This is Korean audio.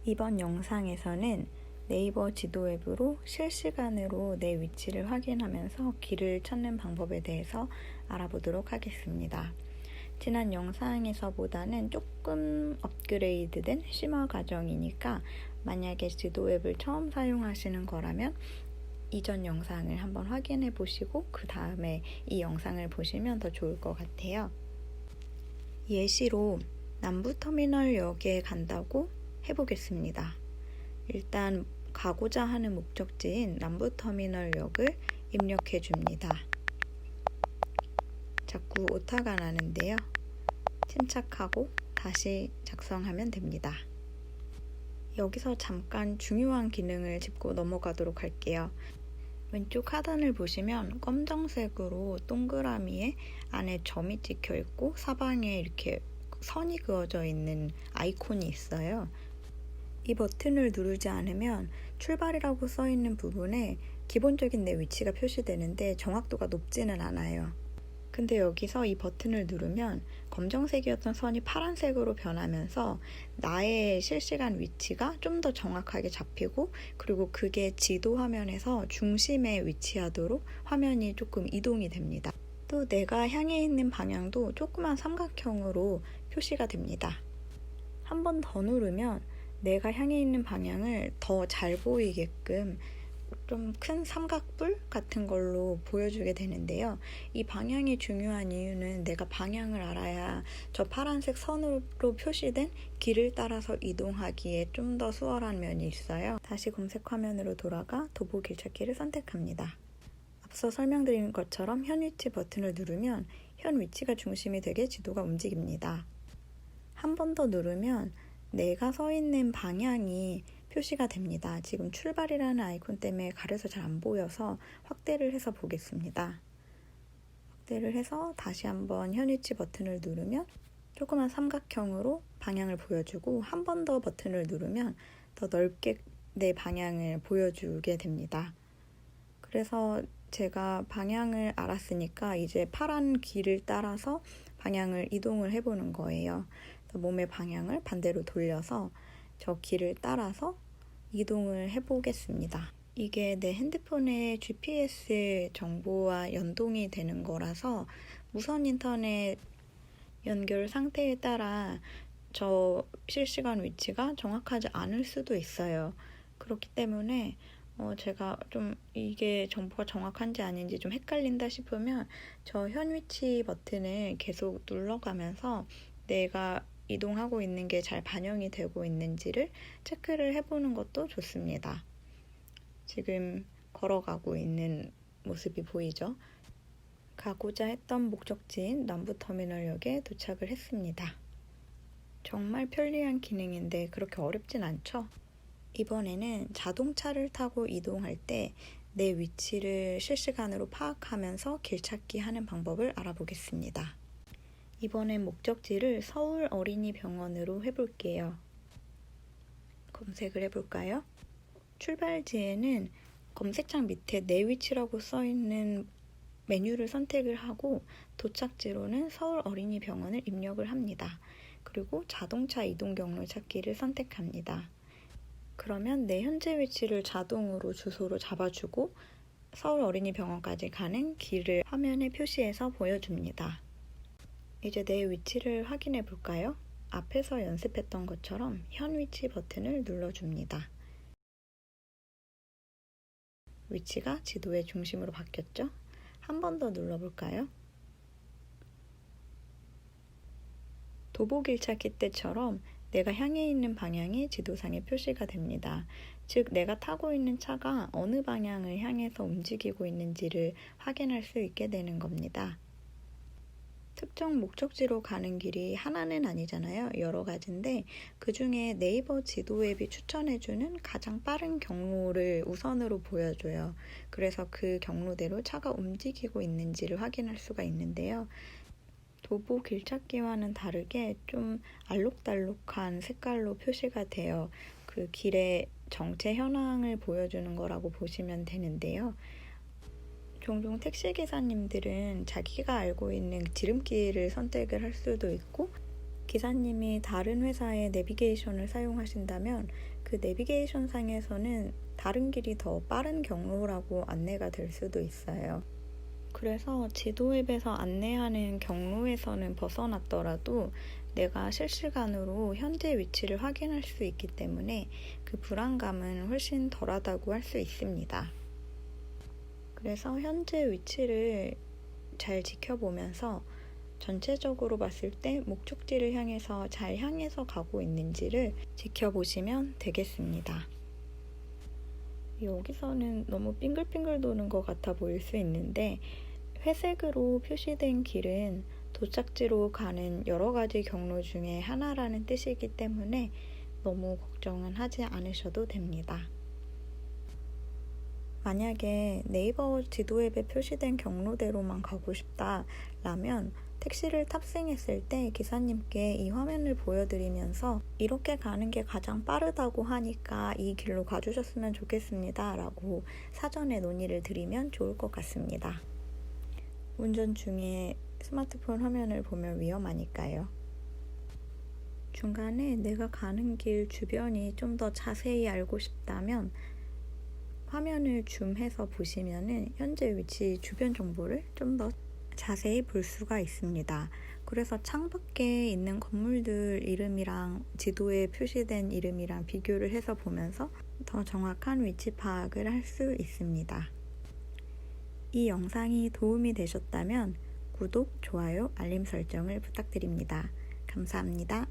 이번 영상에서는 네이버 지도 앱으로 실시간으로 내 위치를 확인하면서 길을 찾는 방법에 대해서 알아보도록 하겠습니다. 지난 영상에서보다는 조금 업그레이드된 심화 과정이니까 만약에 지도 앱을 처음 사용하시는 거라면 이전 영상을 한번 확인해 보시고 그 다음에 이 영상을 보시면 더 좋을 것 같아요. 예시로 남부터미널역에 간다고 해보겠습니다. 일단 가고자 하는 목적지인 남부터미널역을 입력해 줍니다. 자꾸 오타가 나는데요. 침착하고 다시 작성하면 됩니다. 여기서 잠깐 중요한 기능을 짚고 넘어가도록 할게요. 왼쪽 하단을 보시면 검정색으로 동그라미에 안에 점이 찍혀 있고 사방에 이렇게 선이 그어져 있는 아이콘이 있어요. 이 버튼을 누르지 않으면 출발이라고 써 있는 부분에 기본적인 내 위치가 표시되는데 정확도가 높지는 않아요. 근데 여기서 이 버튼을 누르면 검정색이었던 선이 파란색으로 변하면서 나의 실시간 위치가 좀 더 정확하게 잡히고, 그리고 그게 지도 화면에서 중심에 위치하도록 화면이 조금 이동이 됩니다. 또 내가 향해 있는 방향도 조그만 삼각형으로 표시가 됩니다. 한 번 더 누르면 내가 향해 있는 방향을 더 잘 보이게끔 좀 큰 삼각뿔 같은 걸로 보여주게 되는데요. 이 방향이 중요한 이유는 내가 방향을 알아야 저 파란색 선으로 표시된 길을 따라서 이동하기에 좀 더 수월한 면이 있어요. 다시 검색 화면으로 돌아가 도보 길찾기를 선택합니다. 앞서 설명드린 것처럼 현 위치 버튼을 누르면 현 위치가 중심이 되게 지도가 움직입니다. 한 번 더 누르면 내가 서 있는 방향이 표시가 됩니다. 지금 출발이라는 아이콘 때문에 가려서 잘 안 보여서 확대를 해서 보겠습니다. 확대를 해서 다시 한번 현 위치 버튼을 누르면 조그만 삼각형으로 방향을 보여주고, 한 번 더 버튼을 누르면 더 넓게 내 방향을 보여주게 됩니다. 그래서 제가 방향을 알았으니까 이제 파란 길을 따라서 방향을 이동을 해보는 거예요. 몸의 방향을 반대로 돌려서 저 길을 따라서 이동을 해보겠습니다. 이게 내 핸드폰의 GPS 정보와 연동이 되는 거라서 무선 인터넷 연결 상태에 따라 저 실시간 위치가 정확하지 않을 수도 있어요. 그렇기 때문에 제가 좀 이게 정보가 정확한지 아닌지 좀 헷갈린다 싶으면 저 현 위치 버튼을 계속 눌러가면서 내가 이동하고 있는 게 잘 반영이 되고 있는지를 체크를 해보는 것도 좋습니다. 지금 걸어가고 있는 모습이 보이죠? 가고자 했던 목적지인 남부터미널역에 도착을 했습니다. 정말 편리한 기능인데 그렇게 어렵진 않죠? 이번에는 자동차를 타고 이동할 때 내 위치를 실시간으로 파악하면서 길찾기 하는 방법을 알아보겠습니다. 이번엔 목적지를 서울 어린이병원으로 해볼게요. 검색을 해볼까요? 출발지에는 검색창 밑에 내 위치라고 써있는 메뉴를 선택을 하고 도착지로는 서울 어린이병원을 입력을 합니다. 그리고 자동차 이동 경로 찾기를 선택합니다. 그러면 내 현재 위치를 자동으로 주소로 잡아주고 서울 어린이병원까지 가는 길을 화면에 표시해서 보여줍니다. 이제 내 위치를 확인해 볼까요? 앞에서 연습했던 것처럼 현 위치 버튼을 눌러줍니다. 위치가 지도의 중심으로 바뀌었죠? 한 번 더 눌러볼까요? 도보 길찾기 때처럼 내가 향해 있는 방향이 지도상에 표시가 됩니다. 즉, 내가 타고 있는 차가 어느 방향을 향해서 움직이고 있는지를 확인할 수 있게 되는 겁니다. 특정 목적지로 가는 길이 하나는 아니잖아요. 여러 가지인데 그 중에 네이버 지도 앱이 추천해주는 가장 빠른 경로를 우선으로 보여줘요. 그래서 그 경로대로 차가 움직이고 있는지를 확인할 수가 있는데요. 도보 길찾기와는 다르게 좀 알록달록한 색깔로 표시가 돼요. 그 길의 정체 현황을 보여주는 거라고 보시면 되는데요. 종종 택시기사님들은 자기가 알고 있는 지름길을 선택을 할 수도 있고, 기사님이 다른 회사의 내비게이션을 사용하신다면 그 내비게이션 상에서는 다른 길이 더 빠른 경로라고 안내가 될 수도 있어요. 그래서 지도 앱에서 안내하는 경로에서는 벗어났더라도 내가 실시간으로 현재 위치를 확인할 수 있기 때문에 그 불안감은 훨씬 덜하다고 할 수 있습니다. 그래서 현재 위치를 잘 지켜보면서 전체적으로 봤을 때 목적지를 향해서 잘 향해서 가고 있는지를 지켜보시면 되겠습니다. 여기서는 너무 빙글빙글 도는 것 같아 보일 수 있는데 회색으로 표시된 길은 도착지로 가는 여러 가지 경로 중에 하나라는 뜻이기 때문에 너무 걱정은 하지 않으셔도 됩니다. 만약에 네이버 지도 앱에 표시된 경로대로만 가고 싶다라면 택시를 탑승했을 때 기사님께 이 화면을 보여드리면서 이렇게 가는 게 가장 빠르다고 하니까 이 길로 가주셨으면 좋겠습니다 라고 사전에 논의를 드리면 좋을 것 같습니다. 운전 중에 스마트폰 화면을 보면 위험하니까요. 중간에 내가 가는 길 주변이 좀 더 자세히 알고 싶다면 화면을 줌해서 보시면은 현재 위치 주변 정보를 좀 더 자세히 볼 수가 있습니다. 그래서 창밖에 있는 건물들 이름이랑 지도에 표시된 이름이랑 비교를 해서 보면서 더 정확한 위치 파악을 할 수 있습니다. 이 영상이 도움이 되셨다면 구독, 좋아요, 알림 설정을 부탁드립니다. 감사합니다.